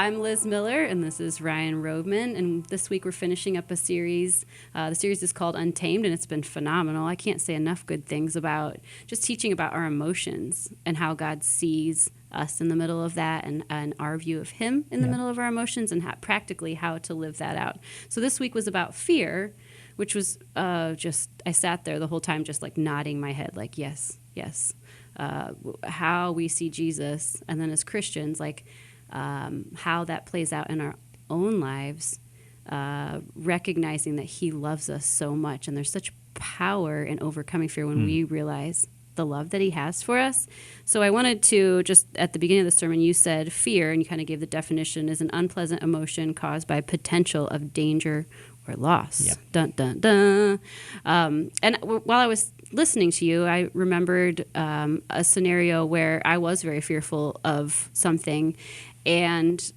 I'm Liz Miller, and this is Ryan Roadman, and this week we're finishing up a series. The series is called Untamed, and it's been phenomenal. I can't say enough good things about just teaching about our emotions and how God sees us in the middle of that, and our view of Him in the middle of our emotions, and practically how to live that out. So this week was about fear, which was I sat there the whole time just like nodding my head like, yes, yes. How we see Jesus, and then as Christians, like how that plays out in our own lives, recognizing that He loves us so much, and there's such power in overcoming fear when we realize the love that He has for us. So I wanted to, just at the beginning of the sermon, you said fear, and you kind of gave the definition, is an unpleasant emotion caused by potential of danger or loss. Yep. Dun, dun, dun. And while I was listening to you, I remembered a scenario where I was very fearful of something, and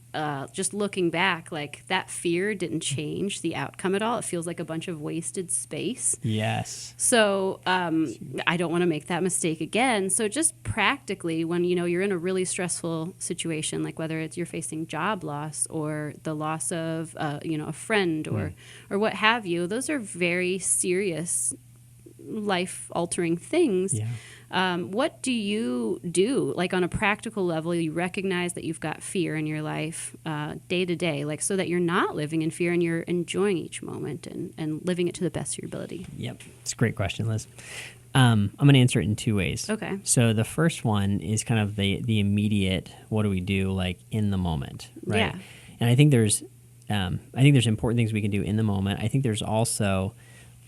just looking back, like that fear didn't change the outcome at all. It feels like a bunch of wasted space. Yes. So I don't want to make that mistake again. So just practically, when you're in a really stressful situation, like whether it's you're facing job loss or the loss of a friend or what have you, those are very serious life-altering things. Yeah. What do you do, like on a practical level? You recognize that you've got fear in your life day to day, like so that you're not living in fear and you're enjoying each moment and living it to the best of your ability. Yep. It's a great question, Liz. I'm going to answer it in two ways. Okay. So the first one is kind of the immediate, what do we do, like in the moment, right? Yeah. And I think there's important things we can do in the moment. I think there's also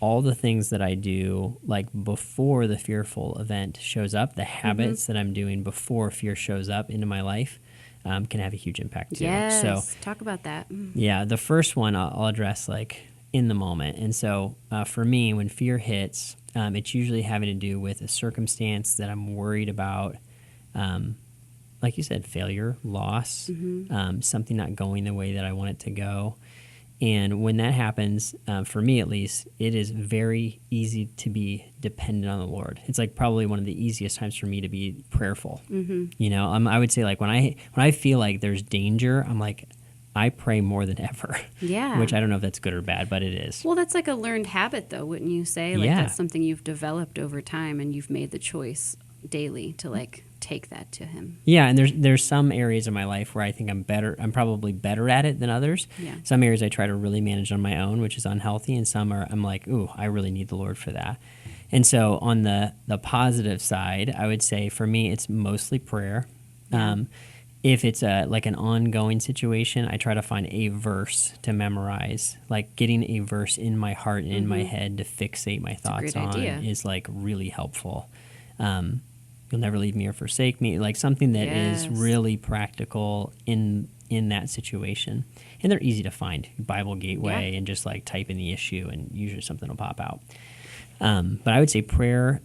all the things that I do, like before the fearful event shows up, the habits that I'm doing before fear shows up into my life, can have a huge impact too. Yes. So, talk about that. yeah, the first one I'll address like in the moment. And so for me, when fear hits, it's usually having to do with a circumstance that I'm worried about, like you said, failure, loss, something not going the way that I want it to go. And when that happens, for me at least, it is very easy to be dependent on the Lord. It's like probably one of the easiest times for me to be prayerful. I would say like when I feel like there's danger, I'm like, I pray more than ever. Yeah. Which I don't know if that's good or bad, but it is. Well, that's like a learned habit, though, wouldn't you say? Like that's something you've developed over time, and you've made the choice daily to like take that to Him. Yeah, and there's some areas of my life where I think I'm probably better at it than others. Yeah. Some areas I try to really manage on my own, which is unhealthy, and some I'm like, ooh, I really need the Lord for that. And so on the positive side, I would say for me it's mostly prayer. If it's like an ongoing situation, I try to find a verse to memorize. Like getting a verse in my heart and in my head to fixate my thoughts on is like really helpful. You'll never leave me or forsake me, like something that is really practical in that situation. And they're easy to find. Bible Gateway and just like type in the issue and usually something will pop out. But I would say prayer,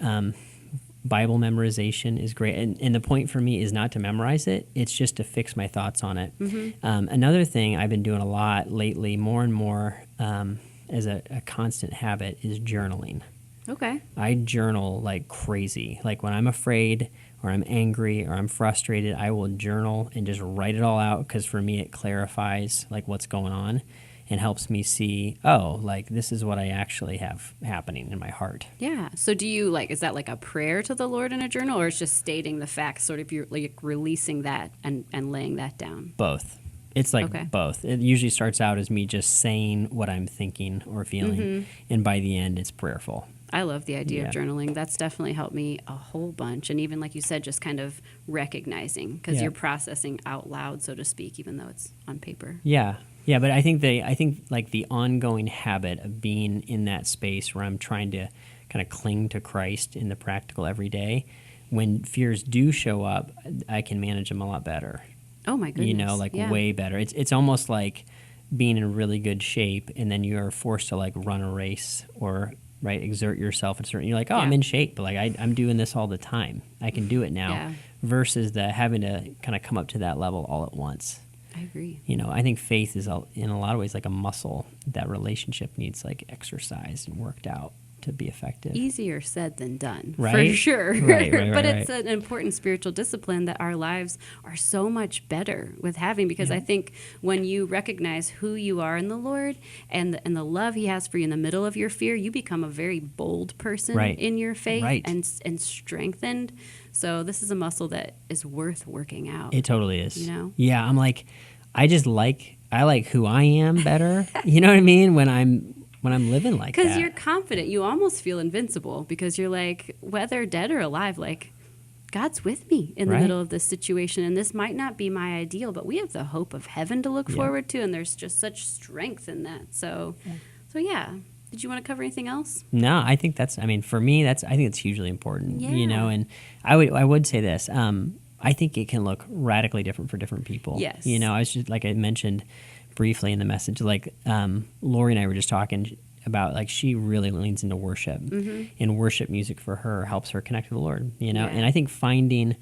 Bible memorization is great. And the point for me is not to memorize it. It's just to fix my thoughts on it. Another thing I've been doing a lot lately, more and more as a constant habit, is journaling. Okay. I journal like crazy. Like when I'm afraid or I'm angry or I'm frustrated, I will journal and just write it all out because for me it clarifies like what's going on and helps me see, oh, like this is what I actually have happening in my heart. Yeah. So do you is that like a prayer to the Lord in a journal, or it's just stating the facts, sort of you're like releasing that and laying that down? Both. It's like both. It usually starts out as me just saying what I'm thinking or feeling, and by the end it's prayerful. I love the idea of journaling. That's definitely helped me a whole bunch. And even like you said, just kind of recognizing, because you're processing out loud, so to speak, even though it's on paper. Yeah. Yeah, but I think like the ongoing habit of being in that space where I'm trying to kind of cling to Christ in the practical every day, when fears do show up, I can manage them a lot better. Oh my goodness. Way better. It's almost like being in really good shape and then you're forced to like run a race or exert yourself. You're like, I'm in shape, but like I'm doing this all the time. I can do it now versus the having to kind of come up to that level all at once. I agree. I think faith is in a lot of ways like a muscle. That relationship needs like exercise and worked out. to be effective. Easier said than done, for Right? sure. Right, But it's an important spiritual discipline that our lives are so much better with having, because I think when you recognize who you are in the Lord and the love He has for you in the middle of your fear, you become a very bold person Right. in your faith Right. and strengthened. So this is a muscle that is worth working out. It totally is. You know? Yeah, I'm like, I like who I am better. You know what I mean? When I'm living like that. Because you're confident. You almost feel invincible because you're like, whether dead or alive, like, God's with me in the Right. middle of this situation. And this might not be my ideal, but we have the hope of heaven to look forward to. And there's just such strength in that. So yeah. Did you want to cover anything else? No, I think for me, I think it's hugely important, Yeah. you know, and I would say this, I think it can look radically different for different people. Yes. You know, I was just, like I mentioned briefly in the message, like, Lori and I were just talking about, like, she really leans into worship, and worship music for her helps her connect with the Lord, you know, Yeah. and I think finding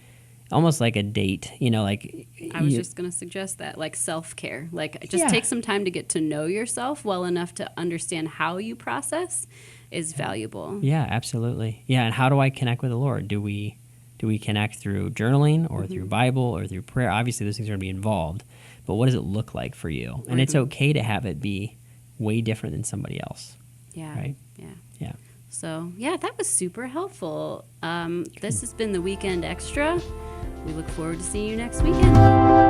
almost like a date, you know, like I was just going to suggest that, like self-care. Like, just take some time to get to know yourself well enough to understand how you process is valuable. Yeah, absolutely. Yeah, and how do I connect with the Lord? Do we connect through journaling or through Bible or through prayer? Obviously, those things are going to be involved, but what does it look like for you? And it's okay to have it be way different than somebody else. Yeah. Right? Yeah. Yeah. So, yeah, that was super helpful. This has been the Weekend Extra. We look forward to seeing you next weekend.